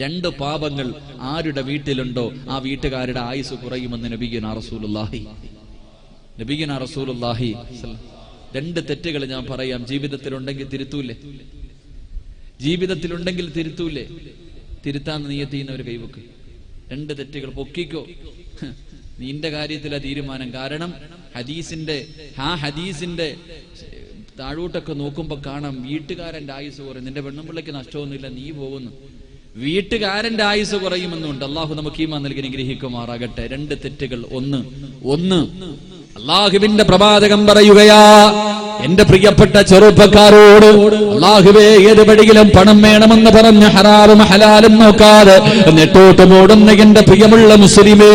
2 പാപങ്ങൾ ആരുടെ വീട്ടിലുണ്ടോ ആ വീട്ടുകാരുടെ ആയുസ് കുറയുമെന്ന് നബിയുനാ റസൂലുള്ളാഹി. 2 തെറ്റുകൾ ഞാൻ പറയാം, ജീവിതത്തിലുണ്ടെങ്കിൽ തിരുത്തൂലേ? തിരുത്താൻ നിയത്ത് ചെയ്യുന്നവർ കൈവക്ക്. 2 തെറ്റുകൾ പൊക്കിക്കോ, നിന്റെ കാര്യത്തിലാ തീരുമാനം. കാരണം ഹദീസിന്റെ താഴോട്ടൊക്കെ നോക്കുമ്പോ കാണാം വീട്ടുകാരന്റെ ആയുസ് കുറയും. നിന്റെ പെണ്ണുമ്പിള്ളയ്ക്ക് നഷ്ടമൊന്നുമില്ല, നീ പോകുന്നു. വീട്ടുകാരന്റെ ആയുസ് കുറയുമെന്നുണ്ട്. അള്ളാഹു നമുക്ക് ഈമാൻ നൽകി അനുഗ്രഹിക്കുമാറാകട്ടെ. 2 തെറ്റുകൾ. ഒന്ന് അള്ളാഹുവിന്റെ പ്രവാചകൻ പറയുകയാ, എന്റെ പ്രിയപ്പെട്ട ചെറുപ്പക്കാരോട്, അള്ളാഹുവേ ഏത് വഴിയിലും പണം വേണമെന്ന് പറഞ്ഞ് ഹറാമും ഹലാലും നോക്കാതെ നെട്ടോട്ട് ഓടുന്ന എന്റെ പ്രിയമുള്ള മുസ്ലിമേ,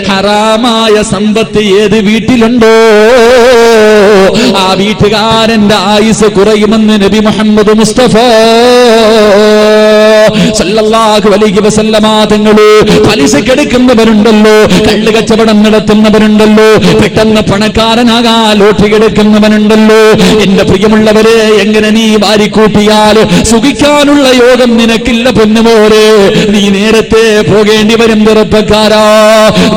ഹറാമായ സമ്പത്ത് ഏത് വീട്ടിലുണ്ടോ ആ വീട്ടുകാരന്റെ ആയുസ് കുറയുമെന്ന് നബി മുഹമ്മദ് മുസ്തഫ സല്ലല്ലാഹു അലൈഹി വസല്ലമ തങ്ങൾ. പലിശക്കെടുക്കുന്നവരുണ്ടല്ലോ, കള്ള് കച്ചവടം നടത്തുന്നവരുണ്ടല്ലോ, പെട്ടെന്ന് പണക്കാരനാകാൻ ലോട്ടറി എടുക്കുന്നവനുണ്ടല്ലോ. എന്റെ പ്രിയമുള്ളവരെ, എങ്ങനെ നീ വാരിക്കൂട്ടിയാൽ സുഖിക്കാനുള്ള യോഗം നിനക്കില്ല പൊന്നുമോരെ. നീ നേരത്തെ പോകേണ്ടി വരും ചെറുപ്പക്കാരാ,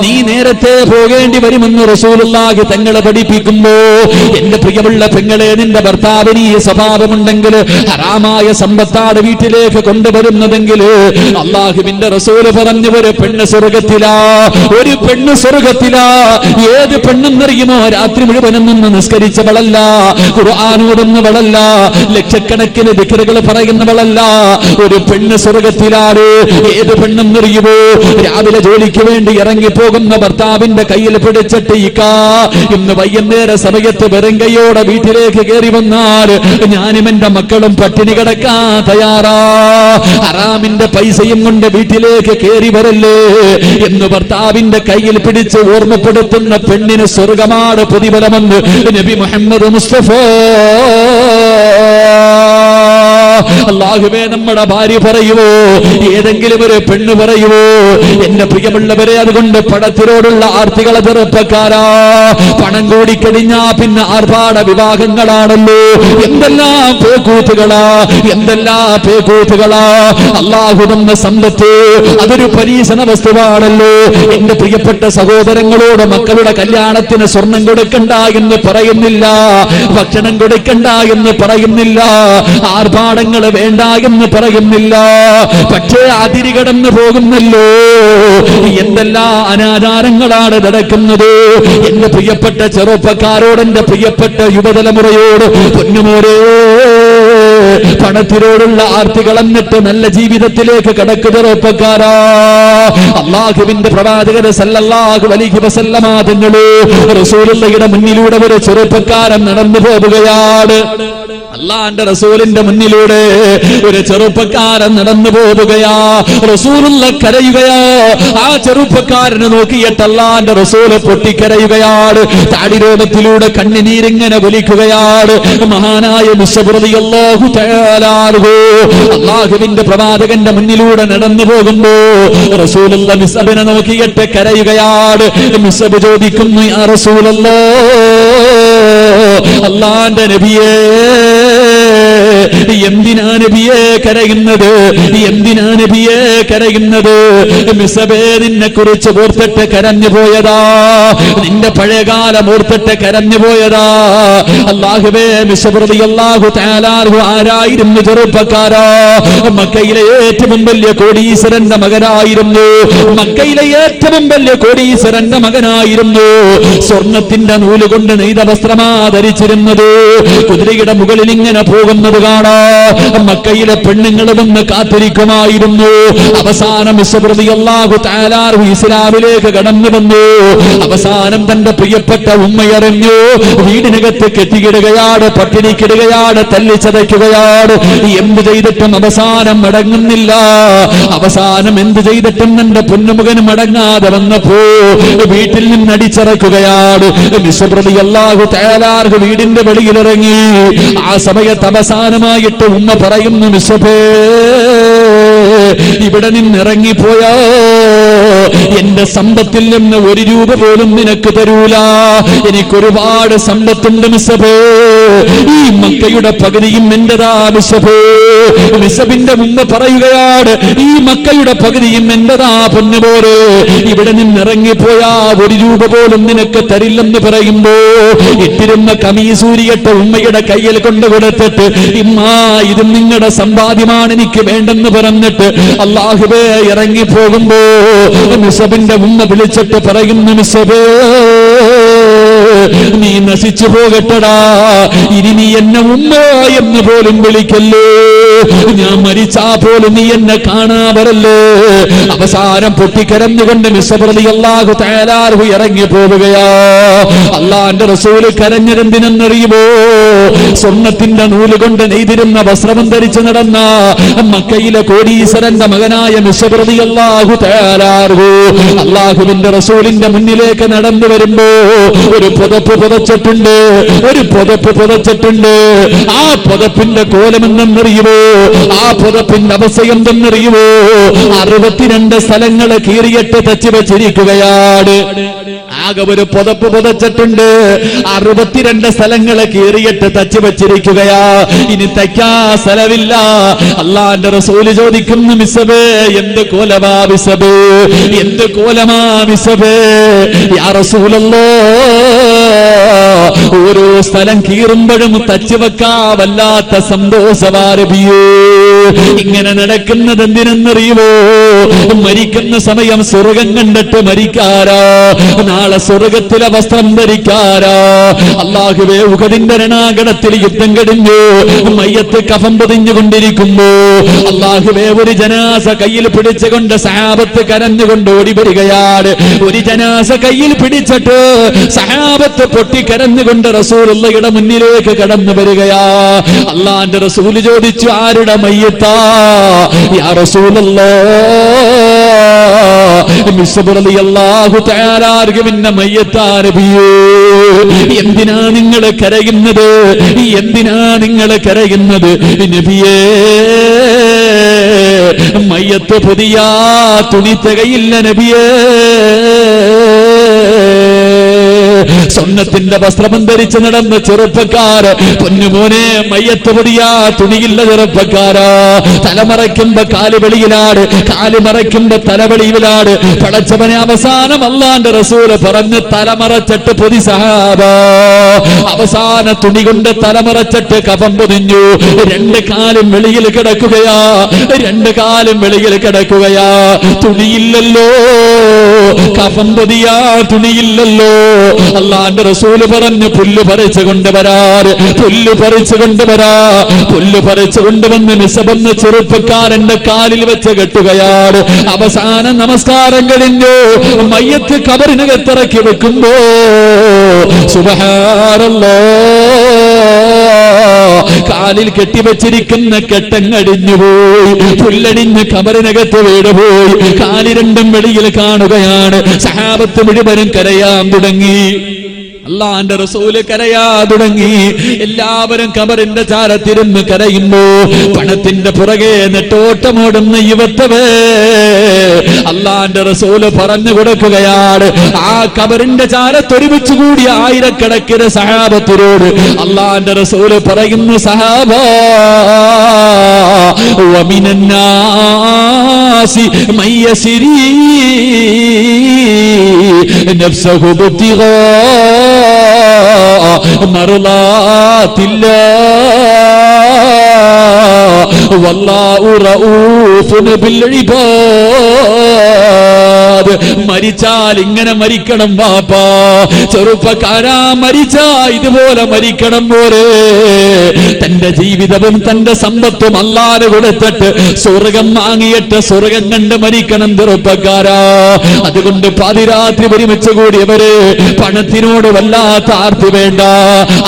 നീ നേരത്തെ പോകേണ്ടി വരുമെന്ന് റസൂലുള്ളാഹി തങ്ങളെ പഠിപ്പിക്കുമ്പോ, എന്റെ പ്രിയമുള്ള പെങ്ങളെ, നിന്റെ ഭർത്താവിന് ഈ സ്വഭാവമുണ്ടെങ്കിൽ, ഹറാമായ സമ്പത്താണ് വീട്ടിലേക്ക് കൊണ്ടുവരുന്നതെങ്കിൽ, അള്ളാഹുവിന്റെ റസൂല് പറഞ്ഞു, ഒരു പെണ്ണ് സ്വർഗത്തിലാ. ഏത് പെണ്ണെന്നറിയുമോ? രാത്രി മുഴുവനും നിന്ന് നിസ്കരിച്ചവളല്ല, ഖുർആൻ ഓതുന്നവളല്ല, ലക്ഷക്കണക്കിന് ദിക്റുകൾ പറയുന്നവളല്ല. ഒരു പെണ്ണ് സ്വർഗത്തിലാണ്. ഏത് പെണ്ണെന്നറിയുമോ? രാവിലെ ജോലിക്ക് വേണ്ടി ഇറങ്ങിപ്പോകുന്ന ഭർത്താവിന്റെ കയ്യിൽ പിടിച്ചിട്ട് ഇന്ന് വൈകുന്നേര സമയത്ത് വെറുങ്കയോടെ വീട്ടിലേക്ക് കയറി വന്നാൽ ഞാനും എന്റെ മക്കളും പട്ടിണി കിടക്കാൻ തയ്യാറാ, ഹറാമിന്റെ പൈസയും കൊണ്ട് വീട്ടിലേക്ക് കയറി വരല്ലേ എന്ന് ഭർത്താവിന്റെ കയ്യിൽ പിടിച്ച് ഓർമ്മപ്പെടുത്തുന്ന പെണ്ണിന് സ്വർഗമാണ് പ്രതിഫലമെന്ന് നബി മുഹമ്മദ് മുസ്തഫ. അല്ലാഹുവേ, നമ്മുടെ ഭാര്യ പറയുവോ? ഏതെങ്കിലും ഒരു പെണ്ണ് പറയുവോ? എന്റെ പ്രിയമുള്ളവരെ, അതുകൊണ്ട് പണത്തിനോടുള്ള ആർത്തികളെ ചെറുപ്പക്കാരാ, പണം കൂടിക്കഴിഞ്ഞാ പിന്നെ ആർഭാട വിവാഹങ്ങളാണല്ലോ. എന്തെല്ലാം പേക്കൂത്തുകളാ. അല്ലാഹു തന്ന സമ്പത്ത് അതൊരു പരീക്ഷണ വസ്തുവാണല്ലോ. എന്റെ പ്രിയപ്പെട്ട സഹോദരങ്ങളോട്, മക്കളുടെ കല്യാണത്തിന് സ്വർണം കൊടുക്കണ്ട എന്ന് പറയുന്നില്ല, ഭക്ഷണം കൊടുക്കണ്ട എന്ന് പറയുന്നില്ല, ആർഭാടങ്ങൾ വേണ്ട എന്ന് പറയുന്നില്ല. പക്ഷേ അതിരുകടന്നു പോകുന്നല്ലോ. എന്തെല്ലാം അനാചാരങ്ങളാണ് നടക്കുന്നത്. എന്റെ പ്രിയപ്പെട്ട ചെറുപ്പക്കാരോട്, എന്റെ പ്രിയപ്പെട്ട യുവതലമുറയോട്, പൊന്നുമോരേ, പണത്തിനോടുള്ള ആർത്തി കളഞ്ഞിട്ട് നല്ല ജീവിതത്തിലേക്ക് കടക്കുക ചെറുപ്പക്കാരാ. അല്ലാഹുവിന്റെ പ്രവാചകൻ സല്ലല്ലാഹു അലൈഹി വസല്ലമ തങ്ങൾ റസൂലുള്ളാഹിയുടെ മുന്നിലൂടെ ഒരു ചെറുപ്പക്കാരൻ നടന്നു പോവുകയാണ്. അല്ലാഹുവിന്റെ റസൂലിന്റെ മുന്നിലൂടെ ഒരു ചെറുപ്പക്കാരൻ നടന്നു പോവുകയാ. റസൂലുള്ളാഹി കരയുകയാ. ആ ചെറുപ്പക്കാരനെ നോക്കിയിട്ട് അല്ലാഹുവിന്റെ റസൂൽ പൊട്ടിക്കരയുകയാണ്. താടിരോമത്തിലൂടെ കണ്ണുനീരിങ്ങനെ വലിക്കുകയാണ്. മഹാനായ മുസ്അബ് റളിയല്ലാഹു തആല അൻഹു അല്ലാഹുവിന്റെ പ്രവാചകന്റെ മുന്നിലൂടെ നടന്നു പോകുമ്പോ റസൂലുള്ളാഹി മുസ്അബിനെ നോക്കിയിട്ട് കരയുകയാണ്. മുസ്അബ് ചോദിക്കുന്നു, യാ റസൂലല്ലാഹ്, അല്ലാഹുവിന്റെ നബിയേ, എന്തിനാ നബിയെ കരയുന്നത്? മുസ്അബേ, നിന്നെ കുറിച്ച് ഓർത്തിട്ട് കരഞ്ഞു പോയതാ, നിന്റെ പഴയകാലം ഓർത്തിട്ട് കരഞ്ഞു പോയതാ. അല്ലാഹുവേ, മുസ്അബ് റളിയല്ലാഹു തആല അൻഹു ആരായിരുന്നു ചെറുപ്പക്കാരാ? മക്കയിലെ ഏറ്റവും വലിയ കോടീശ്വരന്റെ മകനായിരുന്നു. സ്വർണത്തിന്റെ നൂല് കൊണ്ട് നെയ്ത വസ്ത്രമാ ധരിച്ചിരുന്നത്. കുതിരയുടെ മുകളിൽ ഇങ്ങനെ പോകുന്നത് കാണാ. മക്കയിലെ പെണ്ണുങ്ങൾ വന്ന് കാത്തിരിക്കുമായിരുന്നു. അവസാനം മുസ്അബ് റളിയല്ലാഹു തആല അൻഹു ഇസ്ലാമിലേക്ക് കടന്നു വന്നു. അവസാനം തന്റെ പ്രിയപ്പെട്ട ഉമ്മയറിഞ്ഞു. വീടിനകത്ത് കെട്ടിയിടുകയാണ്, പട്ടിണിക്കിടുകയാണ്, തല്ലിച്ചതയ്ക്കുകയാണ്. എന്ത് ചെയ്തിട്ടും അവസാനം മടങ്ങുന്നില്ല. അവസാനം എന്ത് ചെയ്തിട്ടും തന്റെ പൊന്നുമകൻ മടങ്ങാതെ വന്നപ്പോ വീട്ടിൽ നിന്ന് അടിച്ചിറക്കുകയാണ്. മുസ്അബ് റളിയല്ലാഹു തആല അൻഹു വീടിന്റെ വെളിയിലിറങ്ങി. ആ സമയത്ത് അവസാനമായിട്ട് ഉമ്മ പറയുന്നു, മുസ്അബേ, ഇവിടെ നിന്നിറങ്ങിപ്പോയാ എന്റെ സമ്പത്തിൽ നിന്ന് ഒരു രൂപ പോലും നിനക്ക് തരൂല. എനിക്കൊരുപാട് സമ്പത്തുണ്ട് മിസ്സബേ, ഈ മക്കയുടെ പകുതിയും എന്റെതാ മിസ്സബേ. മിസ്സബിന്റെ മുമ്പ് പറയുകയാണ്, ഈ മക്കയുടെ പകുതിയും എന്റെതാ പൊന്നുപോലെ. ഇവിടെ നിന്നിറങ്ങിപ്പോയാ ഒരു രൂപ പോലും നിനക്ക് തരില്ലെന്ന് പറയുമ്പോ ഇട്ടിരുന്ന കമീസൂരിയട്ട ഉമ്മയുടെ കയ്യിൽ കൊണ്ടു കൊടുത്തിട്ട്, ഇമ്മാ ഇത് നിങ്ങളുടെ സമ്പാദ്യമാണ്, എനിക്ക് വേണ്ടെന്ന് പറഞ്ഞിട്ട് അല്ലാഹുവേ ഇറങ്ങിപ്പോകുമ്പോ മിസ്സബിന്റെ ഉമ്മ വിളിച്ചിട്ട് പറയുന്നു, മിസ്സബേ നീ നശിച്ചു പോകട്ടടാ, ഇനി നീ എന്നെ ഉമ്മ എന്ന് പോലും വിളിക്കല്ലേ, ഞാൻ മരിച്ചാ പോലും നീ എന്നെ കാണാവരല്ലേ. അവസാനം പൊട്ടിക്കരഞ്ഞുകൊണ്ട് മിസ്സബ് റളിയല്ലാഹു തആല അൻഹു ഇറങ്ങി പോവുകയാ. അല്ലാഹുവിന്റെ റസൂല് കരഞ്ഞതെന്തിനെന്നറിയുമോ? സ്വർണ്ണത്തിന്റെ നൂല് കൊണ്ട് നെയ്തിരുന്ന വസ്ത്രം ധരിച്ചു നടന്ന മക്കയിലെ കോടീശ്വരന്റെ മകനായ മിസ്സബ് റളിയല്ലാഹു തആല അൻഹു അല്ലാഹുവിന്റെ റസൂലിന്റെ മുന്നിലേക്ക് നടന്നു വരുമ്പോ ഒരു പുതപ്പ് പുതച്ചിട്ടുണ്ട്, ഒരു പുതപ്പ് പുതച്ചിട്ടുണ്ട്. ആ പുതപ്പിന്റെ കോലമെന്നറിയുമോ? ആ പുതപ്പിന്റെ അവസ്ഥ എന്തെന്നറിയുമോ? 62 സ്ഥലങ്ങള് കീറിയിട്ട് തച്ചു വെച്ചിരിക്കുകയാണ്. ആകെ ഒരു പുതപ്പ് പുതച്ചിട്ടുണ്ട്, 62 സ്ഥലങ്ങള് കീറിയിട്ട് തച്ചു വെച്ചിരിക്കുകയാ. ഇനി തയ്ക്കാ സ്ഥലമില്ല. അല്ലാഹുവിന്റെ റസൂല് ചോദിക്കുന്നു, മിസ്സബേ എന്ത് കോലമാ മിസ്സബേ, എന്ത് കോലമാ മിസ്സബേ? യാ റസൂലല്ലാഹ്, ഓരോ സ്ഥലം കീറുമ്പോഴും തച്ചു വെക്കാ വല്ലാത്ത സന്തോഷവാരബിയേ. ഇങ്ങനെ നടക്കുന്നത് എന്തിനെന്നറിയുമോ? മരിക്കുന്ന സമയം സ്വർഗം കണ്ടിട്ട് മരിക്കാരാ, നാളെ സ്വർഗത്തിലെ വസ്ത്രം ധരിക്കാരാ. അല്ലാഹുവേ, ഉഹദിന്റെ രണാകണത്തിൽ യുദ്ധം കഴിഞ്ഞു, മയ്യത്ത് കഫം പൊതിഞ്ഞുകൊണ്ടിരിക്കുമ്പോ അല്ലാഹുവേ ഒരു ജനാസ കയ്യിൽ പിടിച്ചുകൊണ്ട് സഹാബത്ത് കരഞ്ഞുകൊണ്ട് ഓടി വരികയാണ്. ഒരു ജനാസ കയ്യിൽ പിടിച്ചിട്ട് സഹാബത്ത് പൊട്ടിക്കരഞ്ഞുകൊണ്ട് റസൂലുള്ളാഹിയുടെ മുന്നിലേക്ക് കടന്നു വരികയാ. അല്ലാഹുവിന്റെ റസൂല് ചോദിച്ചു, ആരുടെ മയ്യത്താ? യാ റസൂലല്ലാഹ്, മിസ്ബ് റളിയല്ലാഹു തആല അൻഹുവിന്റെ മയ്യത്താ നബിയേ. എന്തിനാ നിങ്ങൾ കരയുന്നത്? എന്തിനാ നിങ്ങൾ കരയുന്നത് നബിയേ? മയ്യത്ത് പുതിയ തുണി തികയില്ല നബിയേ. സ്വർണ്ണത്തിന്റെ വസ്ത്രം ധരിച്ച് നടന്ന ചെറുപ്പക്കാര്, പൊന്നുമോനെ മയ്യത്ത് പൊടിയാ തുണിയില്ല ചെറുപ്പക്കാരാ. തലമറയ്ക്കുമ്പോ കാല് വെളിയിലാണ്, കാല് മറയ്ക്കുമ്പോ തലവെളിയിലാണ്. പടച്ചവനെ അവസാനം അല്ലാഹുവിന്റെ റസൂല് പറഞ്ഞ് തലമറച്ചിട്ട് പൊതി സഹാബ. അവസാന തുണി കൊണ്ട് തലമറച്ചിട്ട് കഫം പൊതിഞ്ഞു. 2 കാലും വെളിയിൽ കിടക്കുകയാ, 2 കാലും വെളിയിൽ കിടക്കുകയാ. തുണിയില്ലല്ലോ, കഫം പൊതിയാ തുണിയില്ലല്ലോ. അല്ലാഹുവിന്റെ റസൂല് പറഞ്ഞു, പുല്ല് പറിച്ചു കൊണ്ടുവരാറ്, പുല്ല് പറിച്ചു കൊണ്ടുവരാ. പുല്ല് പറിച്ചു കൊണ്ടുവന്ന് മിസ്സബെന്ന ചെറുപ്പക്കാരന്റെ കാലിൽ വെച്ച് കെട്ടുകയാണ്. അവസാന നമസ്കാരം കഴിഞ്ഞു മയ്യത്ത് കബറിനകത്തിറക്കി വെക്കുമ്പോ സുബ്ഹാനല്ലാഹ്, കാലിൽ കെട്ടിവെച്ചിരിക്കുന്ന കെട്ടങ്ങടിഞ്ഞുപോയി, പുല്ലടിഞ്ഞ് കബറിനകത്ത് വീടുപോയി. കാല് രണ്ടും വെളിയിൽ കാണുകയാണ്. സഹാബത്ത് മുഴുവനും കരയാൻ തുടങ്ങി. അല്ലാഹുവിന്റെ റസൂല് കരയാ തുടങ്ങി. എല്ലാവരും കബറിന്റെ ചാരത്തിരുന്ന് കരയുമ്പോ പണത്തിന്റെ പുറകെ നെട്ടോട്ടമോടുന്ന യുവത്തവേ അല്ലാഹുവിന്റെ റസൂല് പറഞ്ഞു കൊടുക്കുകയാണ്. ആ കബറിന്റെ ചാരത്തൊരുമിച്ച് കൂടി ആയിരക്കണക്കിന് സഹാബത്തിനോട് അല്ലാഹുവിന്റെ റസൂല് പറയുന്നു, സഹാബാ വമിനന്നാസി മയ്യസിരി നഫ്സഹു ബിത്തിഗാ മർളാത്തില്ലാഹ് വല്ലാഹു റഊഫുൻ ബിൽ ഇബാദ്. മരിച്ചാൽ ഇങ്ങനെ മരിക്കണം ബാപ്പാ. ചെറുപ്പക്കാരാ, മരിച്ചാ ഇതുപോലെ മരിക്കണം പോരെ. തന്റെ ജീവിതവും തന്റെ സമ്പത്തും അല്ലാഹു കൊടുത്തിട്ട് സ്വർഗം വാങ്ങിയിട്ട് സ്വർഗം കണ്ട് മരിക്കണം ചെറുപ്പക്കാരാ. അതുകൊണ്ട് പാതിരാത്രി ഒരുമിച്ച് കൂടിയവര് പണത്തിനോട് വല്ലാത്ത ആർത്തി വേണ്ട.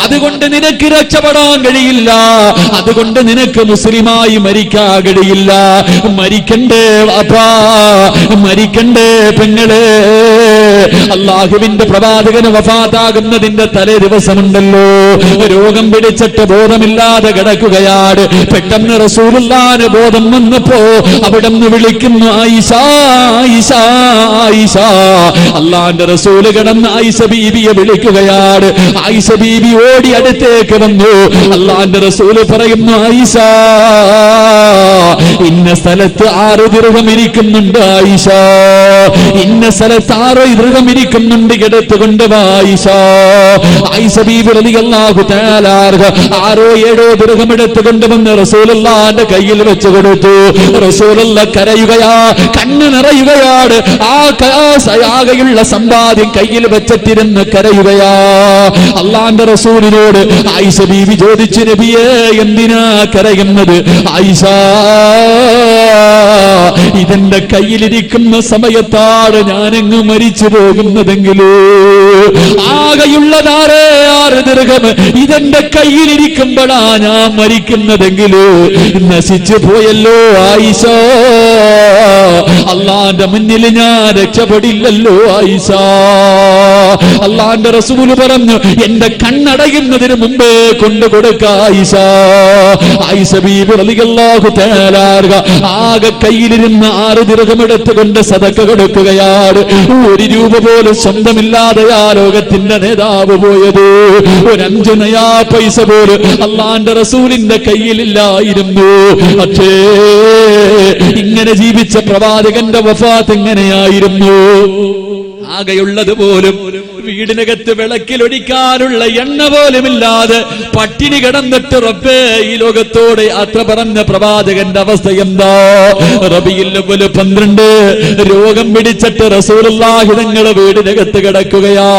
അതുകൊണ്ട് നിനക്ക് രക്ഷപ്പെടാൻ കഴിയില്ല. അതുകൊണ്ട് നിനക്ക് മുസ്ലിമായി മരിക്കാൻ കഴിയില്ല. മരിക്കണ്ടേ വാപ്പാ, മരിക്കണ്ടേ പെങ്ങളെ. അള്ളാഹുവിന്റെ പ്രവാചകന് വഫാത്താകുന്നതിന്റെ തലേ ദിവസമുണ്ടല്ലോ, രോഗം പിടിച്ചിട്ട് ബോധമില്ലാതെ കിടക്കുകയാണ്. പെട്ടെന്ന് റസൂലുള്ളാഹിന് ബോധം വന്നപ്പോ അവിടുന്ന് വിളിക്കുന്നു, ആയിഷ ആയിഷ ആയിഷ. അള്ളാന്റെ റസൂല് കിടന്ന് ആയിഷ ബീബിയെ വിളിക്കുകയാണ്. ആയിഷ ബീബി ഓടി അടുത്തേക്ക് വന്നു. അള്ളാന്റെ റസൂല് പറയുന്നു, ആയിഷ ഇന്ന സ്ഥലത്ത് 6 ദിർഹം ഇരിക്കുന്നുണ്ട് ആയിഷ, ഇന്ന സ്ഥലത്ത് 6 ദിർഹം ഇരിക്കുന്നുണ്ട്, എടുത്തുകൊണ്ട് വാ ആയിഷ. ആയിഷ ബീബി റളിയല്ലാഹു തആല 6-7 ദിർഹം എടുത്തുകൊണ്ട് വന്ന് റസൂലുള്ളാഹിന്റെ കയ്യിൽ വെച്ച് കൊടുത്തു. റസൂലുള്ള കരയുകയാ, കണ്ണ് നിറയുകയാണ്. ആകെയുള്ള സമ്പാദ്യം കയ്യിൽ വെച്ചിരുന്ന് കരയുകയാ. അള്ളാന്റെ റസൂലിനോട് ആയിഷ ബീബി ചോദിച്ചു, നബിയേ എന്തിനാ കരയുന്നത്? ആയിഷ ഇതെന്റെ കയ്യിലിരിക്കുന്ന സമയത്താണ് ഞാനങ്ങ് മരിച്ചു പോകുന്നതെങ്കിലോ, ആകെയുള്ളതാരേ 6 ദിർഹം ഇതെന്റെ കയ്യിലിരിക്കുമ്പോഴാ ഞാൻ മരിക്കുന്നതെങ്കിലോ നശിച്ചു പോയല്ലോ ആയിഷ. അള്ളാന്റെ മുന്നിൽ ഞാൻ രക്ഷപ്പെടില്ലല്ലോ ആയിഷ. അള്ളാന്റെ റസൂല് പറഞ്ഞു, എന്റെ കണ്ണടയുന്നതിന് മുമ്പേ കൊണ്ടുകൊടുക്ക ആയിഷ. ആയിഷ ബീബി റളിയല്ലാഹു തആല ആകെ കയ്യിലിരുന്ന 6 ദിർഹം എടുത്തുകൊണ്ട് സദഖ കൊടുക്കുകയാണ്. 1 രൂപ പോലും സ്വന്തമില്ലാതെ ആ ലോകത്തിന്റെ നേതാവ് പോയത്. ഒരു 5 നയാ പൈസ പോലും അള്ളാന്റെ റസൂലിന്റെ കയ്യിലില്ലായിരുന്നു. പക്ഷേ ഇങ്ങനെ ജീവിച്ച പ്രവാചകന്റെ വഫാത്ത് എങ്ങനെയായിരുന്നു? ആകെയുള്ളത് പോലും വീടിനകത്ത് വിളക്കിലൊടിക്കാനുള്ള എണ്ണ പോലുമില്ലാതെ പട്ടിണി കിടന്നിട്ട് റബ്ബേ ഈ ലോകത്തോടെ യാത്ര പറഞ്ഞ പ്രവാചകന്റെ അവസ്ഥ എന്താ? റബീഉൽ അവ്വൽ 12 രോഗം പിടിച്ചിട്ട് റസൂലുള്ളാഹി തങ്ങളുടെ വീടിനകത്ത് കിടക്കുകയാ.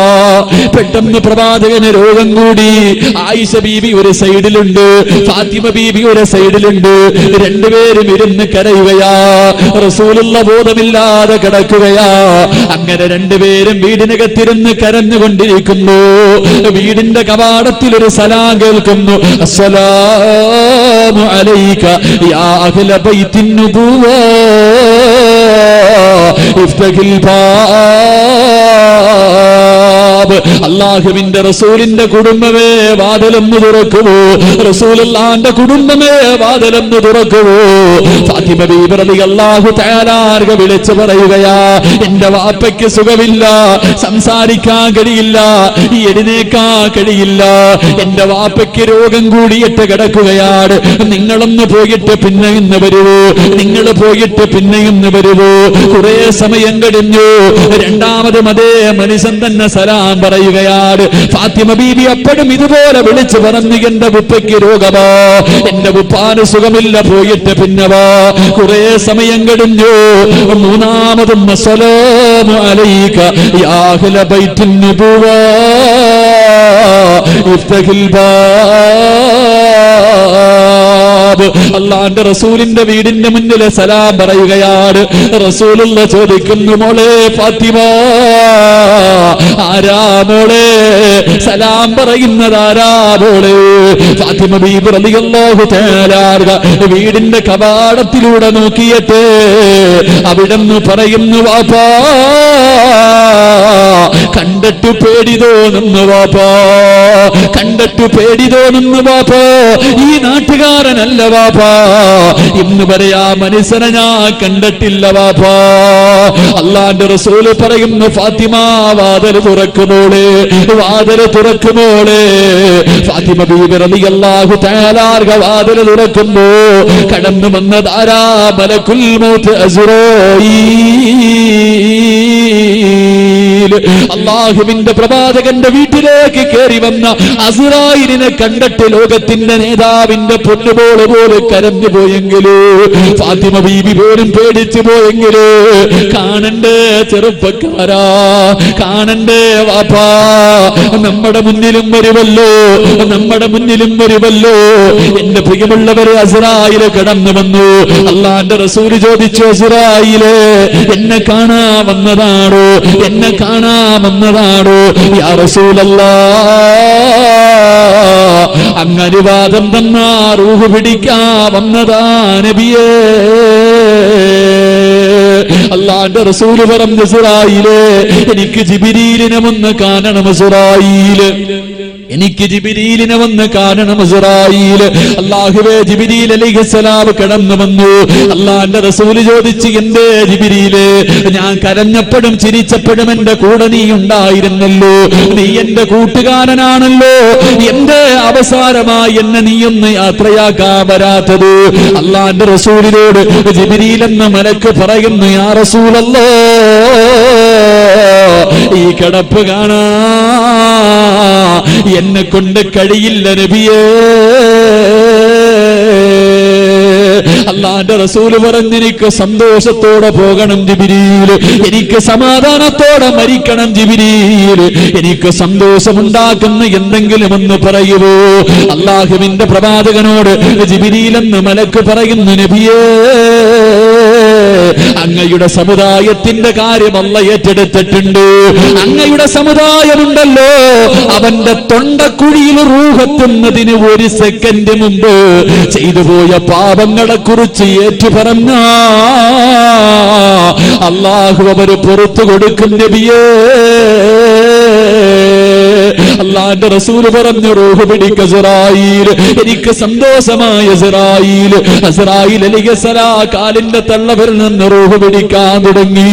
പെട്ടെന്ന് പ്രവാചകന് രോഗം കൂടി. ആയിഷ ബീബി ഒരു സൈഡിലുണ്ട്, ഫാത്തിമ ബീബി ഒരു സൈഡിലുണ്ട്. രണ്ടുപേരും ഇരുന്ന് കരയുകയാ. റസൂലുള്ള ബോധമില്ലാതെ കിടക്കുകയാ. അങ്ങനെ രണ്ടുപേരും വീടിനകത്തിരുന്ന് കരഞ്ഞുകൊണ്ടിരിക്കുന്നു. വീടിന്റെ കവാടത്തിൽ ഒരു സലാം കേൾക്കുന്നു, അസ്സലാമു അലൈക യാ അഹ്ല ബൈത്തിൻ നുബുവ ഇഫ്തഹിൽ ബാബ്. അല്ലാഹുവിന്റെ റസൂലിന്റെ കുടുംബമേ വാതിലൊന്ന് തുറക്കുമോ? റസൂലുള്ളാഹിന്റെ കുടുംബമേ വാതിലൊന്ന് തുറക്കുമോ? ഫാത്തിമ ബീബി റളിയല്ലാഹു തആല വിളിച്ചു പറയുകയാ, എന്റെ വാപ്പയ്ക്ക് സുഖമില്ല, സംസാരിക്കാൻ കഴിയില്ല, എഴുന്നേക്കാൻ കഴിയില്ല, എന്റെ വാപ്പയ്ക്ക് രോഗം കൂടിയിട്ട് കിടക്കുകയാണ്. നിങ്ങളൊന്ന് പോയിട്ട് പിന്നെ ഇന്ന് വരുവോ? നിങ്ങൾ പോയിട്ട് പിന്നെ ഇന്ന് വരുവോ? കുറെ സമയം കഴിഞ്ഞു. രണ്ടാമതും അതേ മനുഷ്യൻ തന്നെ സലാം പറയുകയാണ്. ഫാത്തിമ ബീബി അപ്പോഴും ഇതുപോലെ വിളിച്ചു പറഞ്ഞു, എന്റെ ഉപ്പയ്ക്ക് രോഗമാ, എന്റെ ഉപ്പാന് സുഖമില്ല, പോയിട്ട് പിന്നെ വാ. കുറെ സമയം കഴിഞ്ഞു. മൂന്നാമതും അസ്സലാമു അലൈക യാ അഹ്ല ബൈത്തിൻ നുബുവ ഇഫ്തഹിൽ ബാബ്. അല്ലാഹുവിന്റെ റസൂലിന്റെ വീടിന്റെ മുന്നിൽ സലാം പറയുകയാണ്. റസൂലുള്ള ചോദിക്കുന്നു, മോളെ ഫാത്തിമ ആരാ മോളെ? സലാം പറയുന്നത് ആരാ മോളെ? ഫാത്തിമ ബീബി റളിയല്ലാഹു തആല വീടിന്റെ കവാടത്തിലൂടെ നോക്കിയിട്ട് അവിടെന്ന് പറയുന്നു, വാപ്പാ കണ്ടിട്ട് പേടി തോന്നുന്നു വാപ്പാ, കണ്ടിട്ട് പേടി തോന്നുന്നു വാപ്പാ, ഈ നാട്ടുകാരനല്ല വാപ്പാ, ഇന്ന് വരെ ആ മനുഷ്യനെ ഞാൻ കണ്ടിട്ടില്ല വാപ്പാ. അല്ലാഹുവിന്റെ റസൂല് പറയുന്നു, ഫാത്തിമ വാതിൽ തുറക്കുമോളെ, വാതിൽ തുറക്കുമോളെ. ഫാത്തിമ ബീബി റളിയല്ലാഹു തആല വാതിൽ തുറക്കുമ്പോ കടന്നു വന്നതാരാ? മലക്കുൽ മൗത്ത് അസ്റായീൽ. അല്ലാഹുവിന്റെ പ്രവാചകന്റെ വീട്ടിലേക്ക് കയറി വന്ന അസ്റായീലിനെ കണ്ടിട്ട് ലോകത്തിന്റെ നേതാവിന്റെ പൊന്നുപോലെ പോലെ കരഞ്ഞു പോയെങ്കിലോ, ഫാത്തിമ ബീബി പോലും പേടിച്ചു പോയെങ്കിലോ, കാണണ്ടേ ചെറുപ്പക്കാരാ, കാണണ്ടേ വാപ്പാ, നമ്മുടെ മുന്നിലും വരുമല്ലോ, നമ്മുടെ മുന്നിലും വരുമല്ലോ. എന്റെ പ്രിയമുള്ളവരെ, അസ്റായീൽ കടന്നു വന്നു. അല്ലാഹുവിന്റെ റസൂൽ ചോദിച്ചു, അസ്റായീലേ എന്നെ കാണാൻ വന്നതാണോ? എന്നെ കാണാൻ വന്നതാണോ? യാ റസൂലല്ലാഹ്, അങ്ങ് അനുവാദം തന്നാ റൂഹ് പിടിക്കാൻ വന്നതാ നബിയേ. അല്ലാഹുവിന്റെ റസൂല് പറഞ്ഞു ഇസ്രായീലേ എനിക്ക് ജിബ്രീലിനെ ഒന്ന് കാണണം ഇസ്രായീൽ എനിക്ക് ജിബ്രീലിനെ വന്ന് കാണണം ഇസ്രായീൽ അല്ലാഹുവേ ജിബ്രീൽ അലൈഹിസ്സലാം കടന്നു വന്നു അല്ലാഹുവിന്റെ റസൂൽ ചോദിച്ചു എന്തേ ജിബ്രീലേ ഞാൻ കരഞ്ഞപ്പോഴും ചിരിച്ചപ്പോഴും എന്റെ കൂടെ നീ ഉണ്ടായിരുന്നല്ലോ നീ എന്റെ കൂട്ടുകാരനാണല്ലോ എന്റെ അവസാനമായി എന്നെ നീയൊന്ന് യാത്രയാക്കാൻ വരാത്തത് അല്ലാഹുവിന്റെ റസൂലിനോട് ജിബ്രീൽ എന്ന മലക്ക് പറയുന്നു യാ റസൂലല്ലാഹ് ഈ കിടപ്പ് കാണാ എന്നെ കൊണ്ട് കഴിയില്ല നബിയേ അല്ലാഹുവിന്റെ റസൂൽ പറഞ്ഞു എനിക്ക് സന്തോഷത്തോടെ പോകണം ജിബ്രീൽ എനിക്ക് സമാധാനത്തോടെ മരിക്കണം ജിബ്രീൽ എനിക്ക് സന്തോഷമുണ്ടാക്കുന്ന എന്തെങ്കിലും എന്ന് പറയുവോ അല്ലാഹുവിന്റെ പ്രവാചകനോട് ജിബ്രീൽ എന്ന് മലക്ക് പറയുന്നു നബിയേ അങ്ങയുടെ സമുദായത്തിന്റെ കാര്യം അല്ലാഹ് ഏറ്റെടുത്തിട്ടുണ്ട് അങ്ങയുടെ സമുദായമുണ്ടല്ലോ അവന്റെ തൊണ്ടക്കുഴിയിൽ റൂഹെത്തുന്നതിന് ഒരു സെക്കൻഡ് മുമ്പ് ചെയ്തു പോയ പാപങ്ങളെ കുറിച്ച് ഏറ്റുപറഞ്ഞ അല്ലാഹു അവര് പുറത്തു കൊടുക്കും നബിയേ അല്ലാഹുവിന്റെ റസൂൽ പറഞ്ഞു റൂഹ് പിടിക്ക ഇസ്രായീൽ എനിക്ക് സന്തോഷമായ ഇസ്രായീൽ ഇസ്രായീൽ അലൈഹിസ്സലാം കാലിന്റെ തള്ളവിൽ നിന്ന് റൂഹ് പിടിക്കാൻ തുടങ്ങി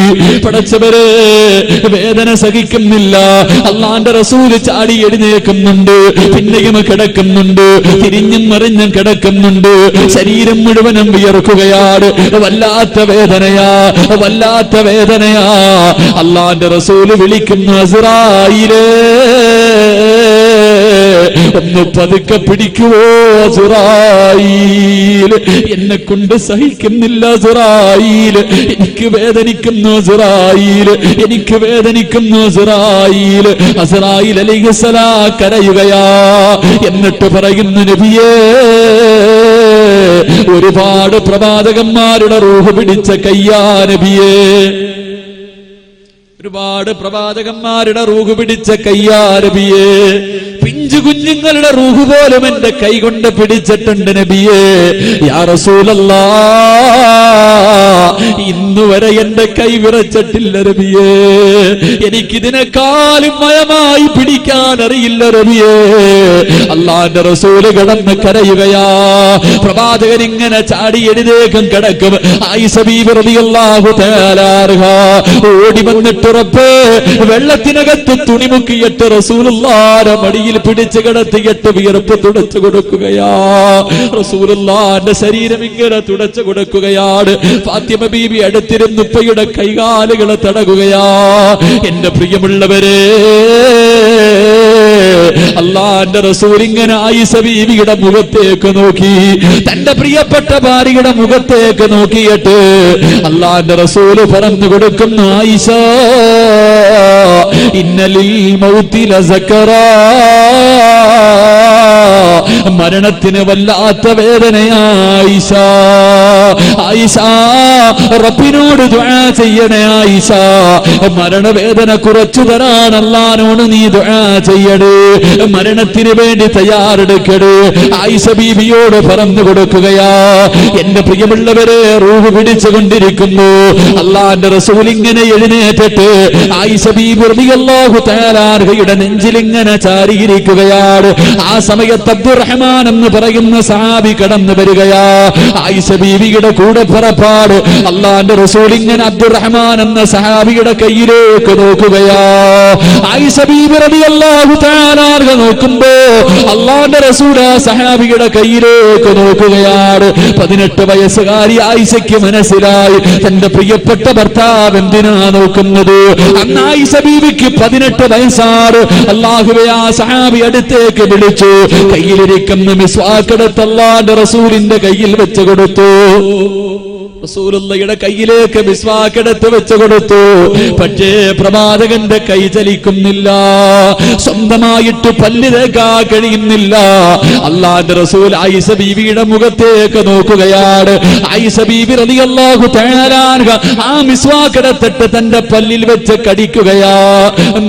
പടച്ചവരെ വേദന സഹിക്കുന്നില്ല അല്ലാഹുവിന്റെ റസൂൽ ചാടി എഴുന്നേൽക്കുന്നുണ്ട് പിന്നെയും കിടക്കുന്നുണ്ട് തിരിഞ്ഞും മറിഞ്ഞും കിടക്കുന്നുണ്ട് ശരീരം മുഴുവനും വിയർക്കുകയാണ് വല്ലാത്ത വേദനയാ വല്ലാത്ത വേദനയാ അല്ലാഹുവിന്റെ റസൂൽ വിളിക്കുന്നു ഇസ്രായീലേ ഒന്ന് പതുക്കെ പിടിക്കുവോ ഇസ്രായീൽ എന്നെ കൊണ്ട് സഹിക്കുന്നില്ല ഇസ്രായീൽ എനിക്ക് വേദനിക്കുന്നു ഇസ്രായീൽ എനിക്ക് വേദനിക്കുന്നു ഇസ്രായീൽ ഇസ്രായീൽ അലൈഹിസ്സലാം കരയുകയാ എന്നിട്ട് പറയുന്നു നബിയേ ഒരുപാട് പ്രവാചകന്മാരുടെ റൂഹ് പിടിച്ച കയ്യാ നബിയേ ഒരുപാട് പ്രവാചകന്മാരുടെ റൂഹ് പിടിച്ച കയ്യാ നബിയേ പിഞ്ചു കുഞ്ഞുങ്ങളുടെ റൂഹ് പോലും എന്റെ കൈ കൊണ്ട് പിടിച്ചിട്ടുണ്ട് നബിയേ യാ റസൂലല്ലാഹ് ഇന്നുവരെ എന്റെ കൈ വിറച്ചിട്ടില്ല നബിയേ എനിക്കിതിനെക്കാളും മയമായി പിടിക്കാൻ അറിയില്ല നബിയേ അല്ലാഹുവിന്റെ റസൂല് കിടന്ന് കരയുകയാ പ്രവാചകൻ ഇങ്ങനെ ചാടി എഴുന്നേക്കും കിടക്കും ആയിഷ ബീബി റളിയല്ലാഹു തആല അൻഹ ഓടി വന്നിട്ട് റബ്ബേ വെള്ളത്തിനകത്ത് തുണിമുക്കിയിട്ട് റസൂലുള്ളാഹിന്റെ മടിയിൽ പിടിച്ചു കിടത്തിയിട്ട് വിയർപ്പ് തുടച്ചു കൊടുക്കുകയാ റസൂലുള്ളാഹിന്റെ ശരീരം ഇങ്ങനെ തുടച്ചു കൊടുക്കുകയാണ് ഫാത്തിമ ബീബി അടുത്തിരുന്ന് ഉപ്പയുടെ കൈകാലുകളെ തടകുകയാ എന്റെ പ്രിയമുള്ളവരെ അല്ലാഹുവിന്റെ റസൂൽ ഇങ്ങനെ ആയിഷ ബീവിയുടെ മുഖത്തേക്ക് നോക്കി തന്റെ പ്രിയപ്പെട്ട ഭാര്യയുടെ മുഖത്തേക്ക് നോക്കിയിട്ട് അല്ലാഹുവിന്റെ റസൂൽ പറഞ്ഞു കൊടുക്കുന്നു ആയിഷ ഇന്നലിൽ മൗതി ലസക്കറാ മരണത്തിന് വല്ലാത്ത വേദനയാ ആയിഷ ആയിഷ റബ്ബിനോട് ദുആ ചെയ്യണേ ആയിഷ മരണവേദന കുറച്ചു തരാൻ അല്ലാഹുവിനോട് നീ ദുആ ചെയ്യണേ മരണത്തിന് വേണ്ടി തയ്യാറെടുക്കണേ ആയിഷ ബീവിയോട് പറഞ്ഞു കൊടുക്കുകയാ എന്റെ പ്രിയമുള്ളവരെ റൂഹ് പിടിച്ചുകൊണ്ടിരിക്കുന്നു അല്ലാഹുവിന്റെ റസൂൽ ഇങ്ങനെ എഴുന്നേറ്റിട്ട് ആയിഷ ബീബി റളിയല്ലാഹു തആല അൻഹയുടെ നെഞ്ചിൽ ഇങ്ങനെ ചാരിയിരിക്കുകയാണ് ആ സമയത്ത് അബ്ദുറഹ്മാൻ എന്ന് പറയുന്ന സഹാബി കടന്നു വരികയാ ആയിഷ ബീവിയുടെ കൂടെ പുറപ്പാട് അല്ലാഹുവിന്റെ റസൂൽ ഇങ്ങനെ അബ്ദുറഹ്മാൻ എന്ന സഹാബിയുടെ കയ്യിലേക്ക് നോക്കുകയാ ആയിഷ ബീബി റളിയല്ലാഹു തആല അൻഹ നോക്കുമ്പോ അല്ലാഹുവിന്റെ റസൂൽ ആ സഹാബിയുടെ കയ്യിലേക്ക് നോക്കുകയാണ് 18 വയസ്സുകാരി ആയിഷയ്ക്ക് മനസ്സിലായി തന്റെ പ്രിയപ്പെട്ട ഭർത്താവ് എന്തിനാ നോക്കുന്നത് അന്ന് ആയിഷ ബീവിക്ക് 18 വയസ്സാണ് അല്ലാഹുവേ ആ സഹാബി അടുത്തേക്ക് വിളിച്ചു കയ്യിലിരിക്കുന്ന മിസ്വാക്ക് എടുത്ത് അല്ലാഹുവിന്റെ റസൂലിന്റെ കയ്യിൽ വെച്ച് കൊടുത്തു റസൂലുള്ളാഹിയുടെ കയ്യിലേക്ക് മിസ്വാക്ക് എടുത്ത് വെച്ച് കൊടുത്തു പക്ഷേ പ്രവാചകന്റെ കൈ ചലിക്കുന്നില്ല സ്വന്തമായിട്ട് പല്ല് തേക്കാൻ കഴിയുന്നില്ല അല്ലാഹുവിന്റെ റസൂൽ ആയിഷ ബീവിയുടെ മുഖത്തേക്ക് നോക്കുകയാണ് ആയിഷ ബീവി റളിയല്ലാഹു തആല അൻഹ ആ മിസ്വാക്ക് എടുത്തിട്ട് തന്റെ പല്ലിൽ വെച്ച് കടിക്കുകയാ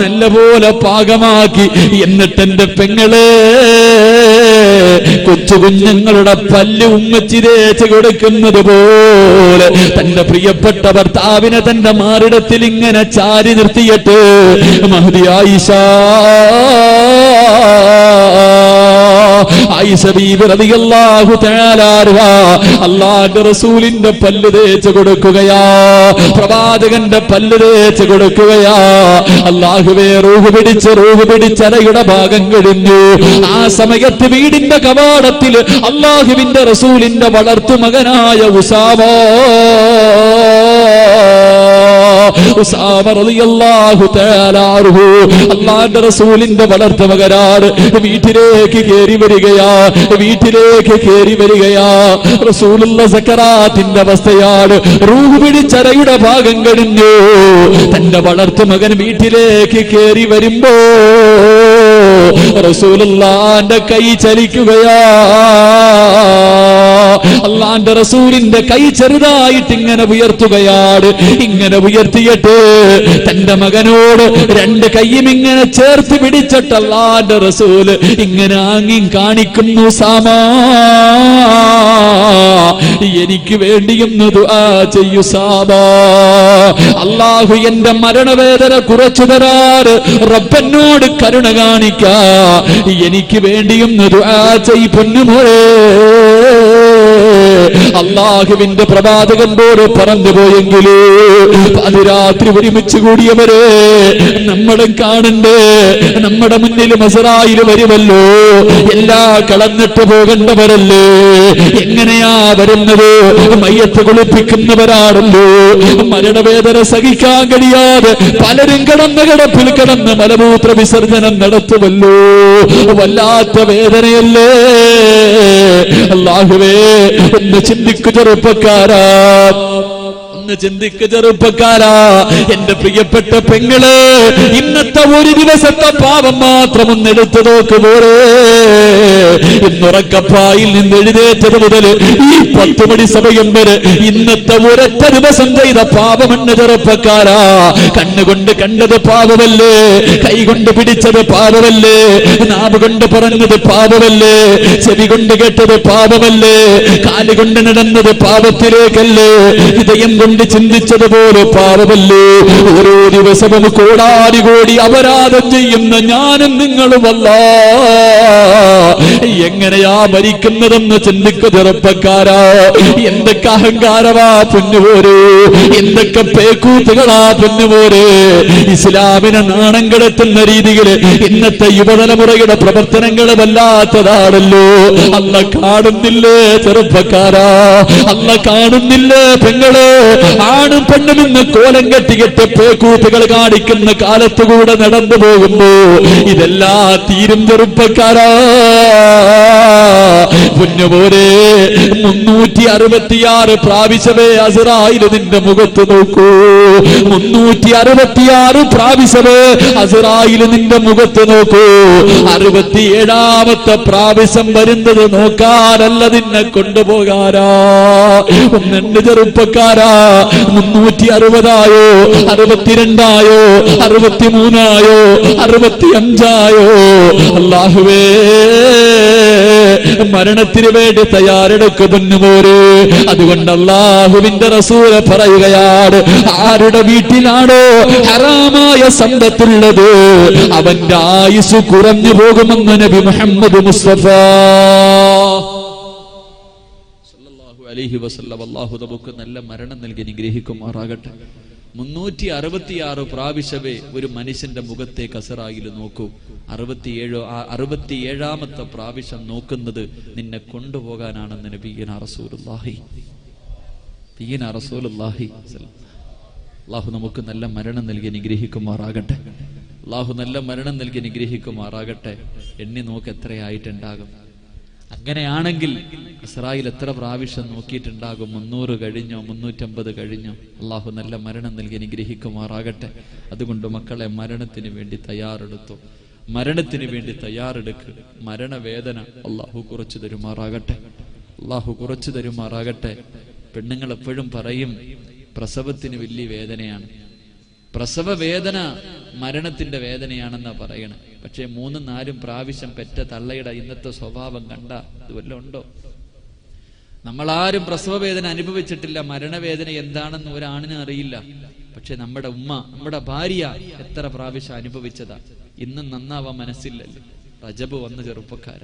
നല്ലപോലെ പാകമാക്കി എന്നിട്ട് എന്റെ പെങ്ങളെ കൊച്ചു കുഞ്ഞുങ്ങളുടെ പല്ല് ഉമ്മച്ചി തേച്ച് കൊടുക്കുന്നത് പോലെ തന്റെ പ്രിയപ്പെട്ട ഭർത്താവിനെ തന്റെ മാറിടത്തിൽ ഇങ്ങനെ ചാരി നിർത്തിയിട്ട് മഹദി ആയിഷ ബീബി റളിയല്ലാഹു തആല അല്ലാഹുവിന്റെ റസൂലിന്റെ പല്ല് തേച്ച് കൊടുക്കുകയാ, പ്രവാചകന്റെ പല്ല് തേച്ച് കൊടുക്കുകയാ. അല്ലാഹുവേ, റൂഹ് പിടിച്ചലയുടെ ഭാഗം കഴിഞ്ഞു. ആ സമയത്ത് വീടിന്റെ കവാടത്തിൽ അല്ലാഹുവിന്റെ റസൂലിന്റെ വളർത്തുമകനായ ഉസാമ റളിയല്ലാഹു തആല അൻഹു അല്ലാഹുവിന്റെ റസൂലിന്റെ വളർത്തുമകനാണ്. വീട്ടിലേക്ക് കേറി വരികയാ. റസൂലുള്ള സക്കറാത്തിന്റെ അവസ്ഥയാണ്. റൂഹ് പിടിച്ചരയുടെ ഭാഗം കഴിഞ്ഞു. തന്റെ വളർത്തുമകൻ വീട്ടിലേക്ക് കേറി വരുമ്പോ റസൂലുള്ളാന്റെ കൈ ചലിക്കുകയാ. അല്ലാഹുവിന്റെ റസൂലിന്റെ കൈ ചെറുതായിട്ട് ഇങ്ങനെ ഉയർത്തുകയാണ്. ഇങ്ങനെ ഉയർത്തിയിട്ട് തന്റെ മകനോട് രണ്ട് കൈയും ഇങ്ങനെ ചേർത്ത് പിടിച്ചിട്ട് അല്ലാഹുവിന്റെ റസൂല് ഇങ്ങനെ ആംഗ്യം കാണിക്കുന്നു. സാമാ, എനിക്ക് വേണ്ടിയൊന്ന് ദുആ ചെയ്യൂ സാമാ. അല്ലാഹു എന്റെ മരണവേദന കുറച്ചു തരാറ് റബ്ബനോട് കരുണ കാണിക്കാ. എനിക്ക് വേണ്ടിയൊന്ന് ദുആ ചെയ്യ് പൊന്നുമോളെ. അല്ലാഹുവിന്റെ പ്രവാചകനോട് പറഞ്ഞു പോയെങ്കിലേ പാതിരാത്രി ഒരുമിച്ച് കൂടിയവരെ നമ്മളും കാണണ്ടേ. നമ്മുടെ മുന്നിൽ അസ്റായിൽ വരുമല്ലോ. എല്ലാ കളഞ്ഞിട്ട് പോകേണ്ടവരല്ലേ. എങ്ങനെയാ വരുന്നത്? മയ്യത്ത് കുളിപ്പിക്കുന്നവരാണല്ലോ. മരണവേദന സഹിക്കാൻ കഴിയാതെ പലരും കിടപ്പിൽ കിടന്ന് മലമൂത്ര വിസർജനം നടത്തുമല്ലോ. വല്ലാത്ത വേദനയല്ലേ. അല്ലാഹുവേ, ഒന്ന് ചിന്തിക്കു ചെറുപ്പക്കാരാ, ചെറുപ്പക്കാരാ. എന്റെ പ്രിയപ്പെട്ട പെങ്ങള്, ഇന്നത്തെ ഒരു ദിവസത്തെ പാപം മാത്രം ഒന്ന് എടുത്തു നോക്കുപോരേ. ഇന്നുറക്കപ്പായിൽ നിന്ന് എഴുന്നേറ്റത് മുതൽ ഈ 10 മണി സമയം വരെ ഇന്നത്തെ ഒരൊറ്റ ദിവസം ചെയ്ത പാപമെന്ന് ചെറുപ്പക്കാരാ. കണ്ണുകൊണ്ട് കണ്ടത് പാപമല്ലേ, കൈകൊണ്ട് പിടിച്ചത് പാപമല്ലേ, നാവ് കൊണ്ട് പറഞ്ഞത് പാപമല്ലേ, ചെവി കൊണ്ട് കേട്ടത് പാപമല്ലേ, കാലുകൊണ്ട് നടന്നത് പാപത്തിലേക്കല്ലേ, ഹൃദയം കൊണ്ട് ചിന്തിച്ചതുപോലെ പാപമല്ലേ. ഓരോ ദിവസവും കോടാനുകോടി അപരാധം ചെയ്യുന്ന ഞാനും നിങ്ങളുമല്ല. എങ്ങനെയാ മരിക്കുന്നതെന്ന് ചിന്തിക്കു ചെറുപ്പക്കാരാ. എന്തൊക്കെ അഹങ്കാരമാ പൊന്നുപോരെ, എന്തൊക്കെ പേക്കൂത്തുകളാ പൊന്നുപോരെ. ഇസ്ലാമിനെ നാണം കെടുത്തുന്ന രീതിയിൽ ഇന്നത്തെ യുവതലമുറയുടെ പ്രവർത്തനങ്ങൾ വല്ലാത്തതാണല്ലോ. അല്ല കാണുന്നില്ലേ ചെറുപ്പക്കാരാ, അല്ല കാണുന്നില്ലേ പെങ്ങള്. ആണും പെണ്ണും ഇന്ന് കോലം കെട്ടിയിട്ട് പേക്കൂത്തുകൾ കാണിക്കുന്ന കാലത്തുകൂടെ നടന്നു പോകുമ്പോ ഇതെല്ലാം തീരും ചെറുപ്പക്കാരാ. പൊന്നുപോലെ 366 പ്രാവശ്യമേ അസ്റായിൽ നിന്റെ മുഖത്ത് നോക്കൂ. 366 പ്രാവശ്യമേ അസ്റായിൽ നിന്റെ മുഖത്ത് നോക്കൂ. 67ാമത്തെ പ്രാവശ്യം വരുന്നത് നോക്കാനല്ല, നിന്നെ കൊണ്ടുപോകാനാ. ഒന്നെന്റെ ചെറുപ്പക്കാരാ, 360ആയോ 62ആയോ 63ആയോ 65ആയോ. അല്ലാഹുവേ, മരണത്തിന് വേണ്ടി തയ്യാറെടുക്കുമെന്നുപോര്. അതുകൊണ്ട് അല്ലാഹുവിന്റെ റസൂൽ പറയുകയാണ്, ആരുടെ വീട്ടിലാണോ ഹറാമായ സമ്പത്തുള്ളത് അവന്റെ ആയുസ് കുറഞ്ഞു പോകുമെന്ന് നബി മുഹമ്മദ് മുസ്തഫ സല്ലല്ലാഹു അലൈഹി വസല്ലം. അല്ലാഹു നമുക്ക് നല്ല മരണം നൽകി അനുഗ്രഹിക്കുമാറാകട്ടെ. 366 പ്രാവശ്യമേ ഒരു മനുഷ്യന്റെ മുഖത്തേക്ക് അസ്റായിൽ നോക്കൂ. 67ാമത്തെ പ്രാവശ്യം നോക്കുന്നത് നിന്നെ കൊണ്ടുപോകാനാണെന്ന് നബിയനാ റസൂലുള്ളാഹി. അല്ലാഹു നമുക്ക് നല്ല മരണം നൽകി അനുഗ്രഹിക്കുമാറാകട്ടെ. അല്ലാഹു നല്ല മരണം നൽകി അനുഗ്രഹിക്കുമാറാകട്ടെ. എണ്ണി നോക്ക് എത്രയായിട്ടുണ്ടാകും. അങ്ങനെയാണെങ്കിൽ ഇസ്രായേൽ എത്ര പ്രാവശ്യം നോക്കിയിട്ടുണ്ടാകും? 300 കഴിഞ്ഞോ 350 കഴിഞ്ഞോ? അള്ളാഹു നല്ല മരണം നൽകി അനുഗ്രഹിക്കുമാറാകട്ടെ. അതുകൊണ്ട് മക്കളെ, മരണത്തിന് വേണ്ടി തയ്യാറെടുത്തു. മരണത്തിന് വേണ്ടി തയ്യാറെടുക്ക്. മരണവേദന അള്ളാഹു കുറച്ചു തരുമാറാകട്ടെ. അള്ളാഹു കുറച്ചു തരുമാറാകട്ടെ. പെണ്ണുങ്ങൾ എപ്പോഴും പറയും പ്രസവത്തിന് വലിയ വേദനയാണ്. പ്രസവ വേദന മരണത്തിന്റെ വേദനയാണെന്നാ പറയണേ. പക്ഷെ 3-4 പ്രാവശ്യം പെറ്റ തള്ളയുടെ ഇന്നത്തെ സ്വഭാവം കണ്ട ഇത് വല്ലതും ഉണ്ടോ? നമ്മളാരും പ്രസവ വേദന അനുഭവിച്ചിട്ടില്ല, മരണവേദന എന്താണെന്ന് ഒരാണിനും അറിയില്ല. പക്ഷെ നമ്മുടെ ഉമ്മ, നമ്മുടെ ഭാര്യ എത്ര പ്രാവശ്യം അനുഭവിച്ചതാ. ഇന്നും നന്നാവാൻ മനസ്സില്ലല്ലോ. റജബ് വന്ന് ചെറുപ്പക്കാര,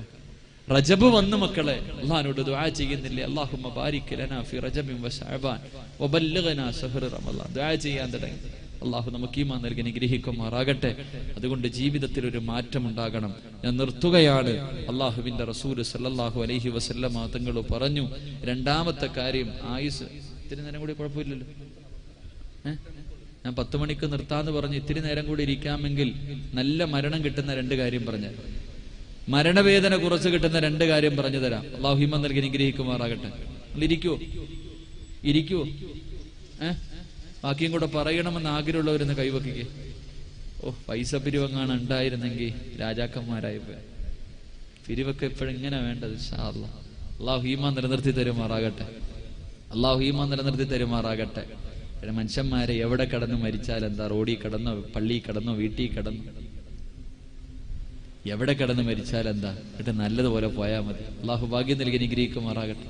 റജബ് വന്ന് മക്കളെ അള്ളാഹിനോട് ദുആ ചെയ്യുന്നില്ലേ? അല്ലാഹുമ്മ ബാരിക് ലനാ ഫി റജബിൻ വ ശഅബാൻ വബല്ലിഗ്നാ ശഹ്റ റമളാൻ. ദുആ ചെയ്യാൻ തുടങ്ങി. അള്ളാഹു നമുക്ക് ഈമാൻ നൽകി അനുഗ്രഹിക്കുമാറാകട്ടെ. അതുകൊണ്ട് ജീവിതത്തിൽ ഒരു മാറ്റം ഉണ്ടാകണം. ഞാൻ നിർത്തുകയാണ്. അള്ളാഹുവിന്റെ റസൂൽ സല്ലല്ലാഹു അലൈഹി വസല്ലമ തങ്ങൾ പറഞ്ഞു, രണ്ടാമത്തെ കാര്യം ആയുസ്. ഇത്തിരി നേരം കൂടി കുഴപ്പമില്ലല്ലോ. ഞാൻ 10 മണിക്ക് നിർത്താന്ന് പറഞ്ഞു. ഇത്തിരി നേരം കൂടി ഇരിക്കാമെങ്കിൽ നല്ല മരണം കിട്ടുന്ന 2 കാര്യം പറഞ്ഞു, മരണവേദന കുറച്ച് കിട്ടുന്ന 2 കാര്യം പറഞ്ഞു തരാം. അള്ളാഹു ഈമാൻ നൽകി അനുഗ്രഹിക്കുമാറാകട്ടെ. ഇരിക്കുവോ? ബാക്കിയും കൂടെ പറയണമെന്ന് ആഗ്രഹമുള്ളവരെന്ന് കൈവക്കിക്കേ. പൈസ പിരിവെങ്ങാണ് ഉണ്ടായിരുന്നെങ്കിൽ രാജാക്കന്മാരായി പോയി. പിരിവൊക്കെ എപ്പോഴും ഇങ്ങനെ വേണ്ടത്. അള്ളാഹു ഈമാൻ നിലനിർത്തി തരുമാറാകട്ടെ. അള്ളാഹു ഈമാൻ നിലനിർത്തി തരുമാറാകട്ടെ. മനുഷ്യന്മാരെ എവിടെ കിടന്നു മരിച്ചാൽ എന്താ? റോഡിൽ കിടന്നോ, പള്ളിയിൽ കിടന്നോ, വീട്ടിൽ കിടന്നു, എവിടെ കിടന്ന് മരിച്ചാൽ എന്താ? എന്നിട്ട് നല്ലതുപോലെ പോയാൽ മതി. അള്ളാഹു ഭാഗ്യം നൽകി അനുഗ്രഹിക്കുമാറാകട്ടെ.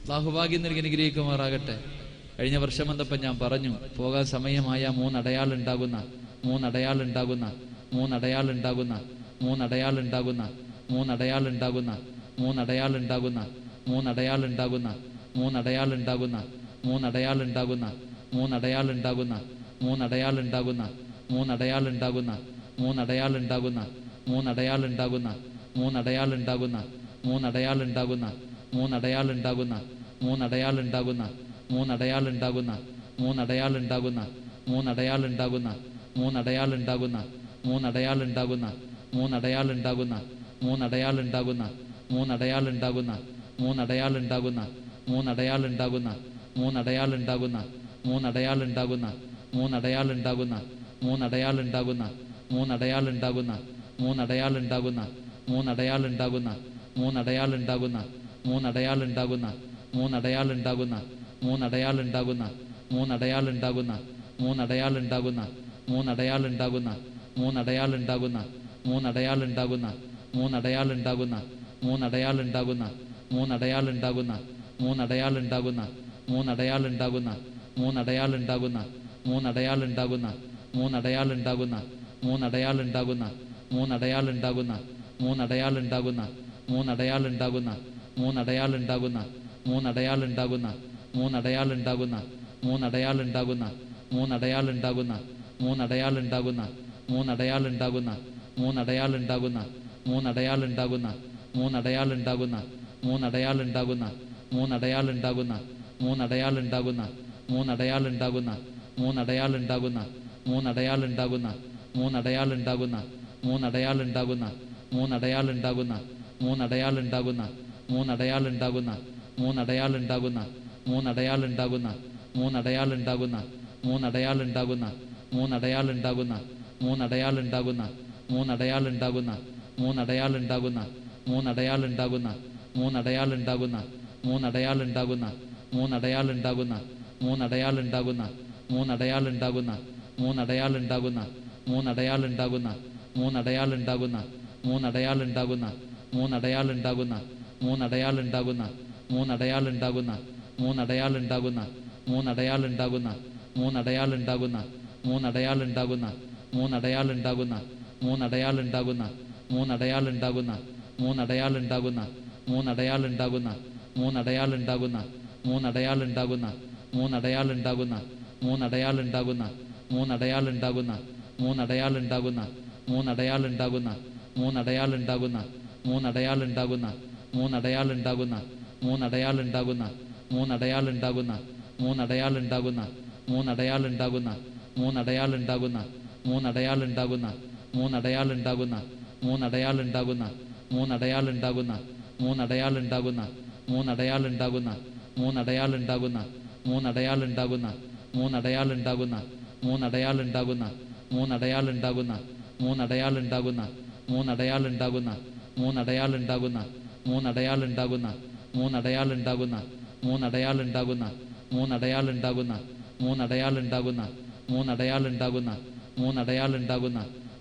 അള്ളാഹു ഭാഗ്യം നൽകി അനുഗ്രഹിക്കുമാറാകട്ടെ. കഴിഞ്ഞ വർഷം വന്നപ്പോൾ ഞാൻ പറഞ്ഞു, പോകാൻ സമയമായ 3 അടയാളുണ്ടാകുന്ന